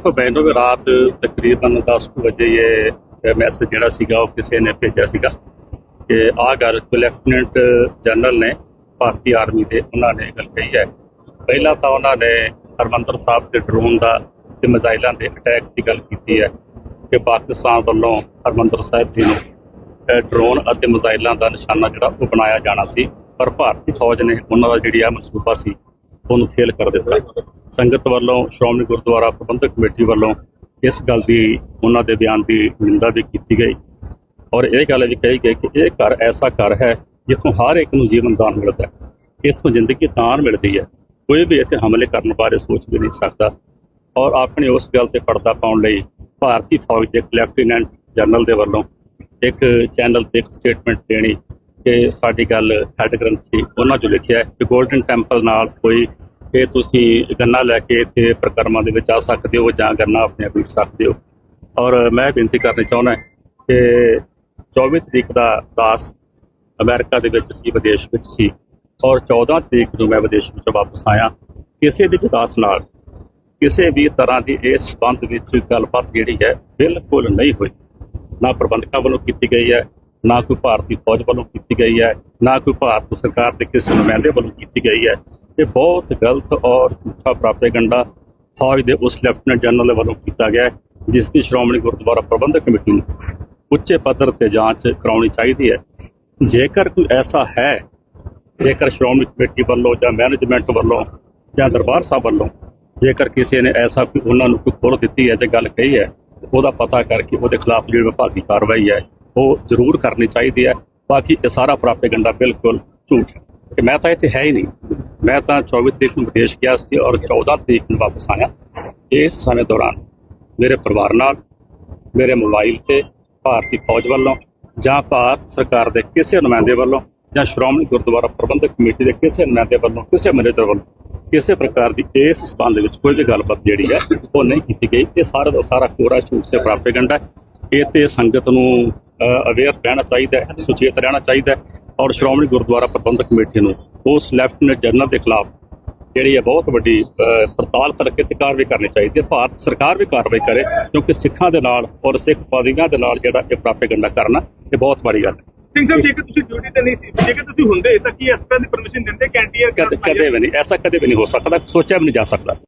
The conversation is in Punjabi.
देखो बहनों में रात तकरीबन 10 बजे ये मैसेज ਜਿਹੜਾ ਸੀਗਾ ਉਹ ਕਿਸੇ ਨੇ ਭੇਜਿਆ ਸੀਗਾ ਕਿ ਆਹ ਗੱਲ ਲੈਫਟੀਨੈਂਟ ਜਨਰਲ ਨੇ ਭਾਰਤੀ ਆਰਮੀ ਦੇ ਉਹਨਾਂ ਨੇ ਗੱਲ ਕਹੀ ਹੈ। ਪਹਿਲਾਂ ਤਾਂ ਉਹਨਾਂ ਨੇ ਹਰਮੰਦਰ ਸਾਹਿਬ ਦੇ ਡਰੋਨ ਦਾ ਤੇ ਮਿਜ਼ਾਈਲਾਂ ਦੇ ਅਟੈਕ ਦੀ ਗੱਲ ਕੀਤੀ ਹੈ ਕਿ ਪਾਕਿਸਤਾਨ ਵੱਲੋਂ ਹਰਮੰਦਰ ਸਾਹਿਬ ਜੀ ਨੂੰ ਡਰੋਨ ਅਤੇ ਮਿਜ਼ਾਈਲਾਂ ਦਾ ਨਿਸ਼ਾਨਾ ਜਿਹੜਾ ਉਹ ਬਣਾਇਆ ਜਾਣਾ ਸੀ, ਪਰ ਭਾਰਤੀ ਫੌਜ ਨੇ ਉਹਨਾਂ ਦਾ ਜਿਹੜੀ ਆ ਮਨਸੂਬਾ ਸੀ ਉਹਨੂੰ ਫੇਲ ਕਰ ਦਿੱਤਾ। ਸੰਗਤ ਵੱਲੋਂ ਸ਼੍ਰੋਮਣੀ ਗੁਰਦੁਆਰਾ ਪ੍ਰਬੰਧਕ ਕਮੇਟੀ ਵੱਲੋਂ ਇਸ ਗੱਲ ਦੀ ਉਹਨਾਂ ਦੇ ਬਿਆਨ ਦੀ ਨਿੰਦਾ ਵੀ ਕੀਤੀ ਗਈ ਔਰ ਇਹ ਗੱਲ ਵੀ ਕਹੀ ਗਈ ਕਿ ਇਹ ਘਰ ਐਸਾ ਘਰ ਹੈ ਜਿੱਥੋਂ ਹਰ ਇੱਕ ਨੂੰ ਜੀਵਨ ਦਾਨ ਮਿਲਦਾ ਹੈ, ਇੱਥੋਂ ਜ਼ਿੰਦਗੀ ਦਾਨ ਮਿਲਦੀ ਹੈ, ਕੋਈ ਵੀ ਇੱਥੇ ਹਮਲੇ ਕਰਨ ਬਾਰੇ ਸੋਚ ਵੀ ਨਹੀਂ ਸਕਦਾ। ਔਰ ਆਪਣੀ ਉਸ ਗੱਲ ਤੇ ਪਰਦਾ ਪਾਉਣ ਲਈ ਭਾਰਤੀ ਫੌਜ ਦੇ ਲੈਫਟੀਨੈਂਟ ਜਨਰਲ ਦੇ ਵੱਲੋਂ ਇੱਕ ਚੈਨਲ ਤੇ ਇੱਕ ਸਟੇਟਮੈਂਟ ਦੇਣੀ ਕਿ ਸਾਡੀ ਗੱਲ ਹੈੱਡ ਗ੍ਰੰਥੀ ਉਹਨਾਂ 'ਚੋਂ ਲਿਖਿਆ ਹੈ ਕਿ ਗੋਲਡਨ ਟੈਂਪਲ ਨਾਲ ਕੋਈ ਕਿ ਤੁਸੀਂ ਗੰਨਾ ਲੈ ਕੇ ਇੱਥੇ ਪ੍ਰਕਰਮਾਂ ਦੇ ਵਿੱਚ ਆ ਸਕਦੇ ਹੋ ਜਾਂ ਗੰਨਾ ਆਪਣੇ ਆਪ ਬੀਜ ਸਕਦੇ ਹੋ। ਔਰ ਮੈਂ ਬੇਨਤੀ ਕਰਨੀ ਚਾਹੁੰਦਾ ਕਿ 24 ਤਰੀਕ ਦਾ ਦਾਸ ਅਮਰੀਕਾ ਦੇ ਵਿੱਚ ਸੀ, ਵਿਦੇਸ਼ ਵਿੱਚ ਸੀ, ਔਰ 14 ਤਰੀਕ ਨੂੰ ਮੈਂ ਵਿਦੇਸ਼ ਵਿੱਚੋਂ ਵਾਪਸ ਆਇਆ। ਕਿਸੇ ਦੀ ਉਦਾਸ ਨਾਲ ਕਿਸੇ ਵੀ ਤਰ੍ਹਾਂ ਦੀ ਇਸ ਸੰਬੰਧ ਵਿੱਚ ਗੱਲਬਾਤ ਜਿਹੜੀ ਹੈ ਬਿਲਕੁਲ ਨਹੀਂ ਹੋਈ, ਨਾ ਪ੍ਰਬੰਧਕਾਂ ਵੱਲੋਂ ਕੀਤੀ ਗਈ ਹੈ, ਨਾ ਕੋਈ ਭਾਰਤੀ ਫੌਜ ਵੱਲੋਂ ਕੀਤੀ ਗਈ ਹੈ, ਨਾ ਕੋਈ ਭਾਰਤ ਸਰਕਾਰ ਦੇ ਕਿਸੇ ਨੁਮਾਇੰਦੇ ਵੱਲੋਂ ਕੀਤੀ ਗਈ ਹੈ। ਇਹ ਬਹੁਤ ਗਲਤ ਔਰ ਝੂਠਾ ਪ੍ਰਾਪੇਗੰਡਾ ਫੌਜ ਦੇ ਉਸ ਲੈਫਟੀਨੈਂਟ ਜਨਰਲ ਵੱਲੋਂ ਕੀਤਾ ਗਿਆ ਜਿਸ ਦੀ ਸ਼੍ਰੋਮਣੀ ਗੁਰਦੁਆਰਾ ਪ੍ਰਬੰਧਕ ਕਮੇਟੀ ਨੂੰ ਉੱਚੇ ਪੱਧਰ ਤੇ ਜਾਂਚ ਕਰਾਉਣੀ ਚਾਹੀਦੀ ਹੈ। ਜੇਕਰ ਕੋਈ ਐਸਾ ਹੈ, ਜੇਕਰ ਸ਼੍ਰੋਮਣੀ ਕਮੇਟੀ ਵੱਲੋਂ ਜਾਂ ਮੈਨੇਜਮੈਂਟ ਵੱਲੋਂ ਜਾਂ ਦਰਬਾਰ ਸਾਹਿਬ ਵੱਲੋਂ ਜੇਕਰ ਕਿਸੇ ਨੇ ਐਸਾ ਕੋਈ ਉਹਨਾਂ ਨੂੰ ਕੋਈ ਖੋਲ੍ਹ ਦਿੱਤੀ ਹੈ ਤੇ ਗੱਲ ਕਹੀ ਹੈ, ਉਹਦਾ ਪਤਾ ਕਰਕੇ ਉਹਦੇ ਖਿਲਾਫ ਜਿਹੜੀ ਵਿਭਾਗੀ ਕਾਰਵਾਈ ਹੈ ਉਹ ਜ਼ਰੂਰ ਕਰਨੀ ਚਾਹੀਦੀ ਹੈ। ਬਾਕੀ ਇਹ ਸਾਰਾ ਪ੍ਰਾਪੇਗੰਡਾ ਬਿਲਕੁਲ ਝੂਠ ਹੈ ਕਿ ਮੈਂ ਤਾਂ ਇੱਥੇ ਹੈ ਹੀ ਨਹੀਂ। ਮੈਂ ਤਾਂ 24 ਤਰੀਕ ਨੂੰ ਵਿਦੇਸ਼ ਗਿਆ ਸੀ ਔਰ 14 ਤਰੀਕ ਨੂੰ ਵਾਪਸ ਆਇਆ। ਇਸ ਸਮੇਂ ਦੌਰਾਨ ਮੇਰੇ ਪਰਿਵਾਰ ਨਾਲ ਮੇਰੇ ਮੋਬਾਈਲ ਤੇ ਭਾਰਤੀ ਫੌਜ ਵੱਲੋਂ ਜਾਂ ਭਾਰਤ ਸਰਕਾਰ ਦੇ ਕਿਸੇ ਨੁਮਾਇੰਦੇ ਵੱਲੋਂ ਜਾਂ ਸ਼੍ਰੋਮਣੀ ਗੁਰਦੁਆਰਾ ਪ੍ਰਬੰਧਕ ਕਮੇਟੀ ਦੇ ਕਿਸੇ ਨੁਮਾਇੰਦੇ ਵੱਲੋਂ ਕਿਸੇ ਮੈਨੇਜਰ ਵੱਲੋਂ ਕਿਸੇ ਪ੍ਰਕਾਰ ਦੀ ਇਸ ਸੰਬੰਧ ਵਿੱਚ ਕੋਈ ਵੀ ਗੱਲਬਾਤ ਜਿਹੜੀ ਹੈ ਉਹ ਨਹੀਂ ਕੀਤੀ ਗਈ। ਇਹ ਸਾਰਾ ਦਾ ਸਾਰਾ ਕੋਰਾ ਝੂਠ ਤੇ ਪ੍ਰਾਪੇਗੰਡਾ। ਇਹ ਤੇ ਸੰਗਤ ਨੂੰ ਅਵੇਅਰ ਰਹਿਣਾ ਚਾਹੀਦਾ ਹੈ, ਸੁਚੇਤ ਰਹਿਣਾ ਚਾਹੀਦਾ ਹੈ ਔਰ ਸ਼੍ਰੋਮਣੀ ਗੁਰਦੁਆਰਾ ਪ੍ਰਬੰਧਕ ਕਮੇਟੀ ਨੂੰ ਉਸ ਲੈਫਟੀਨੈਂਟ ਜਨਰਲ ਦੇ ਖਿਲਾਫ ਜਿਹੜੀ ਹੈ ਬਹੁਤ ਵੱਡੀ ਪੜਤਾਲ ਕਰਕੇ ਤੇ ਕਾਰਵਾਈ ਕਰਨੀ ਚਾਹੀਦੀ ਹੈ। ਭਾਰਤ ਸਰਕਾਰ ਵੀ ਕਾਰਵਾਈ ਕਰੇ ਕਿਉਂਕਿ ਸਿੱਖਾਂ ਦੇ ਨਾਲ ਔਰ ਸਿੱਖ ਪਾਦਰੀਆਂ ਦੇ ਨਾਲ ਜਿਹੜਾ ਇਹ ਪ੍ਰਾਪੇਗੰਡਾ ਕਰਨਾ ਇਹ ਬਹੁਤ ਮਾੜੀ ਗੱਲ ਹੈ। ਸਿੰਘ ਸਾਹਿਬ, ਜੇਕਰ ਤੁਸੀਂ ਡਿਊਟੀ ਤੇ ਨਹੀਂ ਸੀ, ਜੇਕਰ ਤੁਸੀਂ ਹੁੰਦੇ ਤਾਂ ਕੀ ਇਸ ਤਰ੍ਹਾਂ ਦੀ ਪਰਮਿਸ਼ਨ ਦਿੰਦੇ ਕੈਂਟੀਅਰ? ਕਦੇ ਵੀ ਨਹੀਂ, ਐਸਾ ਕਦੇ ਵੀ ਨਹੀਂ ਹੋ ਸਕਦਾ, ਸੋਚਿਆ ਵੀ ਨਹੀਂ ਜਾ ਸਕਦਾ।